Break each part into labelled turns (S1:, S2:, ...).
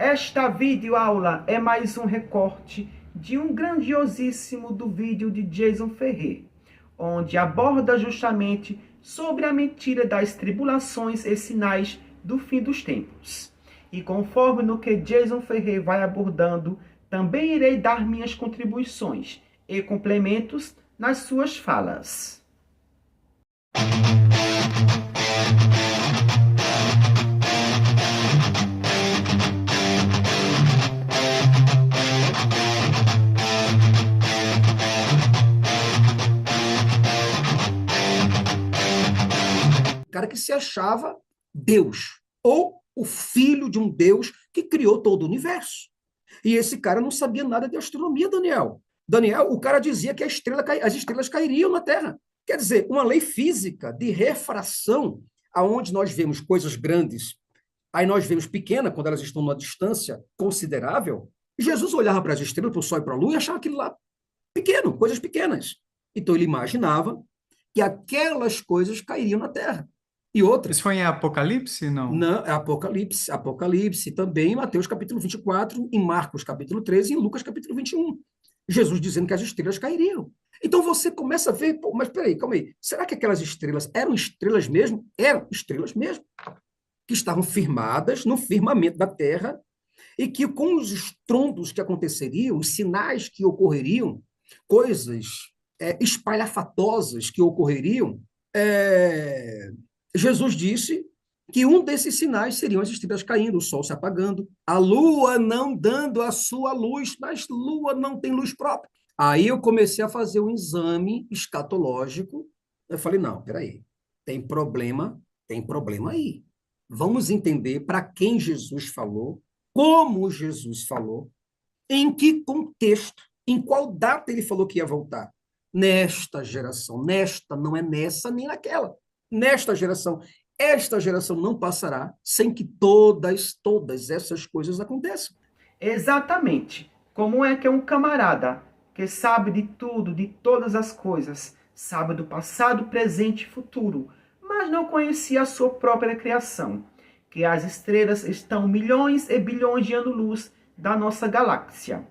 S1: Esta videoaula é mais um recorte de um grandiosíssimo do vídeo de Jason Ferrer, onde aborda justamente sobre a mentira das tribulações e sinais do fim dos tempos. E conforme no que Jason Ferrer vai abordando, também irei dar minhas contribuições e complementos nas suas falas.
S2: Cara que se achava Deus, ou o filho de um Deus que criou todo o universo. E esse cara não sabia nada de astronomia, Daniel. Daniel, o cara dizia que as estrelas cairiam na Terra. Quer dizer, uma lei física de refração, aonde nós vemos coisas grandes, aí nós vemos pequenas quando elas estão numa distância considerável. Jesus olhava para as estrelas, para o Sol e para a Lua, e achava aquilo lá pequeno, coisas pequenas. Então ele imaginava que aquelas coisas cairiam na Terra. E outra,
S3: Isso foi em Apocalipse? Não.
S2: Apocalipse também, em Mateus capítulo 24, em Marcos capítulo 13 e em Lucas capítulo 21. Jesus dizendo que as estrelas cairiam. Então você começa a ver, pô, mas peraí, calma aí, será que aquelas estrelas eram estrelas mesmo? Eram estrelas mesmo, que estavam firmadas no firmamento da Terra e que com os estrondos que aconteceriam, os sinais que ocorreriam, coisas espalhafatosas que ocorreriam, Jesus disse que um desses sinais seriam as estrelas caindo, o sol se apagando, a lua não dando a sua luz, mas lua não tem luz própria. Aí eu comecei a fazer um exame escatológico. Eu falei, não, peraí, tem problema aí. Vamos entender para quem Jesus falou, como Jesus falou, em que contexto, em qual data ele falou que ia voltar. Nesta geração, nesta, não é nessa nem naquela. Nesta geração, esta geração não passará sem que todas essas coisas aconteçam.
S1: Exatamente. Como é que um camarada que sabe de tudo, de todas as coisas, sabe do passado, presente e futuro, mas não conhecia a sua própria criação, que as estrelas estão milhões e bilhões de anos-luz da nossa galáxia,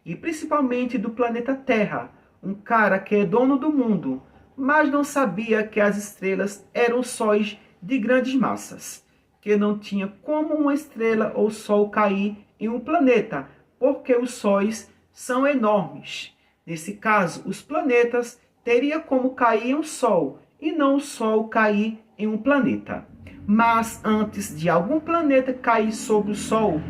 S1: e principalmente do planeta Terra, um cara que é dono do mundo, mas não sabia que as estrelas eram sóis de grandes massas, que não tinha como uma estrela ou sol cair em um planeta, porque os sóis são enormes. Nesse caso, os planetas teria como cair em um sol e não o sol cair em um planeta. Mas antes de algum planeta cair sobre o sol,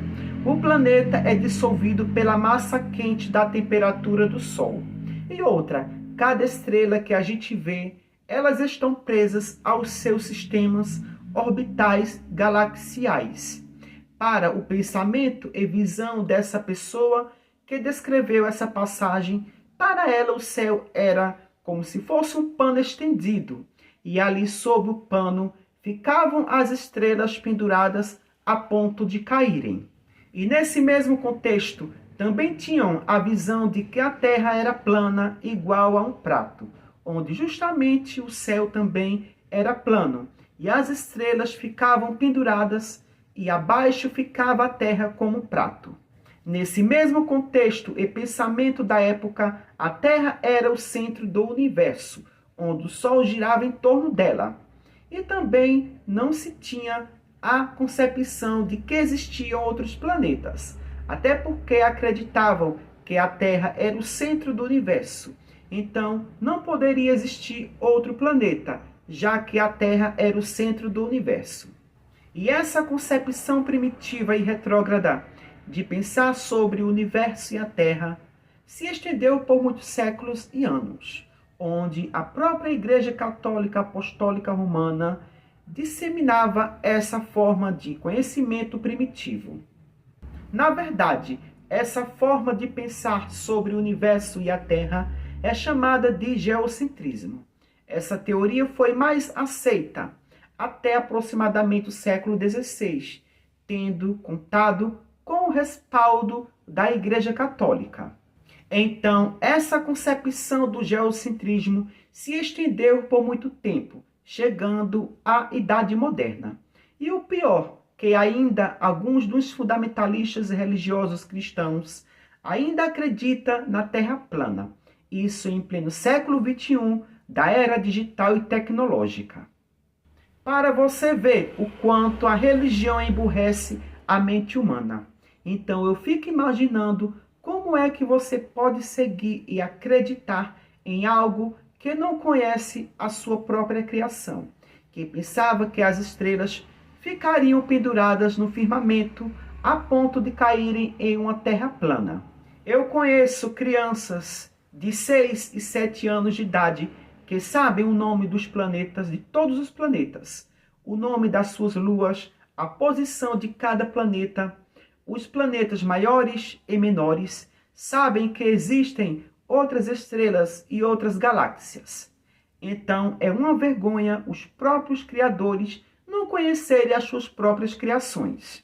S1: o planeta é dissolvido pela massa quente da temperatura do sol. E outra, cada estrela que a gente vê, elas estão presas aos seus sistemas orbitais galaxiais. Para o pensamento e visão dessa pessoa que descreveu essa passagem, para ela o céu era como se fosse um pano estendido, e ali sob o pano ficavam as estrelas penduradas a ponto de caírem. E nesse mesmo contexto, também tinham a visão de que a Terra era plana, igual a um prato, onde justamente o céu também era plano, e as estrelas ficavam penduradas, e abaixo ficava a Terra como um prato. Nesse mesmo contexto e pensamento da época, a Terra era o centro do universo, onde o Sol girava em torno dela. E também não se tinha a concepção de que existiam outros planetas, até porque acreditavam que a Terra era o centro do universo. Então, não poderia existir outro planeta, já que a Terra era o centro do universo. E essa concepção primitiva e retrógrada de pensar sobre o universo e a Terra se estendeu por muitos séculos e anos, onde a própria Igreja Católica Apostólica Romana disseminava essa forma de conhecimento primitivo. Na verdade, essa forma de pensar sobre o universo e a Terra é chamada de geocentrismo. Essa teoria foi mais aceita até aproximadamente o século XVI, tendo contado com o respaldo da Igreja Católica. Então, essa concepção do geocentrismo se estendeu por muito tempo, chegando à Idade Moderna. E o pior que ainda alguns dos fundamentalistas religiosos cristãos ainda acreditam na Terra plana. Isso em pleno século XXI, da era digital e tecnológica. Para você ver o quanto a religião emburrece a mente humana. Então eu fico imaginando como é que você pode seguir e acreditar em algo que não conhece a sua própria criação, que pensava que as estrelas ficariam penduradas no firmamento a ponto de caírem em uma terra plana. Eu conheço crianças de 6 e 7 anos de idade que sabem o nome dos planetas, de todos os planetas, o nome das suas luas, a posição de cada planeta, os planetas maiores e menores, sabem que existem outras estrelas e outras galáxias. Então é uma vergonha os próprios criadores não conhecerem as suas próprias criações.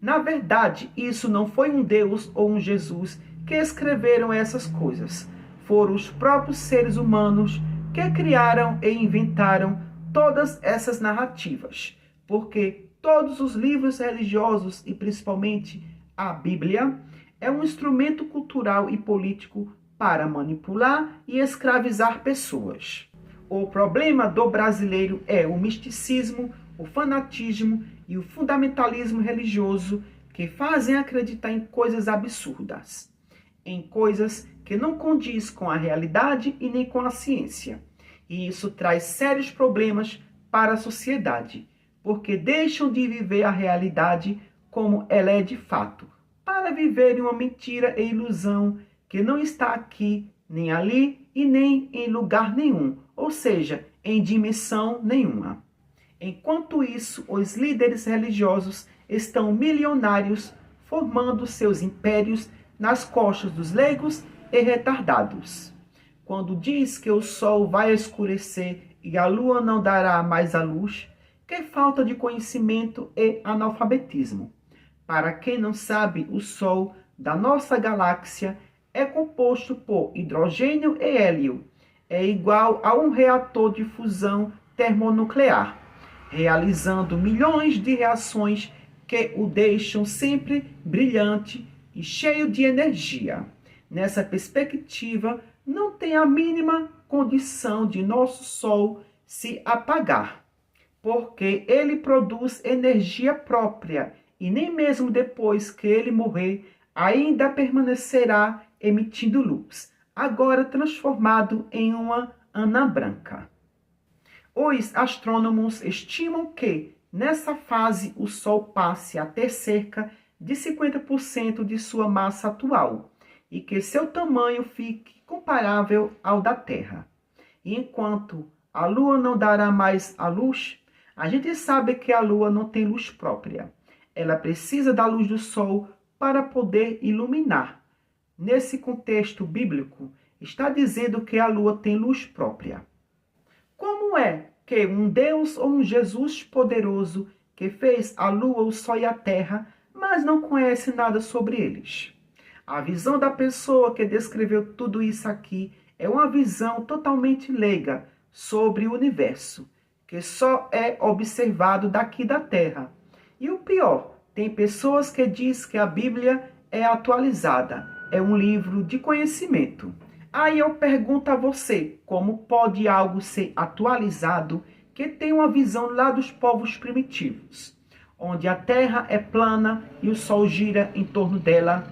S1: Na verdade, isso não foi um Deus ou um Jesus que escreveram essas coisas. Foram os próprios seres humanos que criaram e inventaram todas essas narrativas. Porque todos os livros religiosos, e principalmente a Bíblia, é um instrumento cultural e político para manipular e escravizar pessoas. O problema do brasileiro é o misticismo, o fanatismo e o fundamentalismo religioso que fazem acreditar em coisas absurdas, em coisas que não condiz com a realidade e nem com a ciência. E isso traz sérios problemas para a sociedade, porque deixam de viver a realidade como ela é de fato, para viverem uma mentira e ilusão que não está aqui, nem ali e nem em lugar nenhum, ou seja, em dimensão nenhuma. Enquanto isso, os líderes religiosos estão milionários, formando seus impérios nas costas dos leigos e retardados. Quando diz que o sol vai escurecer e a lua não dará mais a luz, que falta de conhecimento e analfabetismo. Para quem não sabe, o Sol da nossa galáxia é composto por hidrogênio e hélio. É igual a um reator de fusão termonuclear, realizando milhões de reações que o deixam sempre brilhante e cheio de energia. Nessa perspectiva, não tem a mínima condição de nosso Sol se apagar, porque ele produz energia própria e nem mesmo depois que ele morrer, ainda permanecerá emitindo luz, agora transformado em uma anã branca. Os astrônomos estimam que, nessa fase, o Sol passe a ter cerca de 50% de sua massa atual e que seu tamanho fique comparável ao da Terra. E enquanto a Lua não dará mais a luz, a gente sabe que a Lua não tem luz própria. Ela precisa da luz do Sol para poder iluminar. Nesse contexto bíblico, está dizendo que a Lua tem luz própria. Como é que um Deus ou um Jesus poderoso que fez a Lua, o Sol e a Terra, mas não conhece nada sobre eles? A visão da pessoa que descreveu tudo isso aqui é uma visão totalmente leiga sobre o universo, que só é observado daqui da Terra. E o pior, tem pessoas que dizem que a Bíblia é atualizada, é um livro de conhecimento. Aí eu pergunto a você, como pode algo ser atualizado que tem uma visão lá dos povos primitivos, onde a Terra é plana e o Sol gira em torno dela,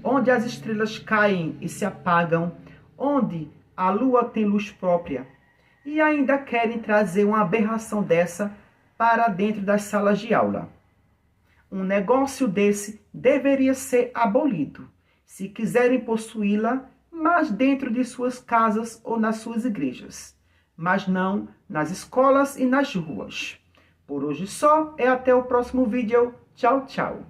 S1: onde as estrelas caem e se apagam, onde a Lua tem luz própria, e ainda querem trazer uma aberração dessa para dentro das salas de aula. Um negócio desse deveria ser abolido, se quiserem possuí-la, mas dentro de suas casas ou nas suas igrejas, mas não nas escolas e nas ruas. Por hoje só, até o próximo vídeo. Tchau, tchau.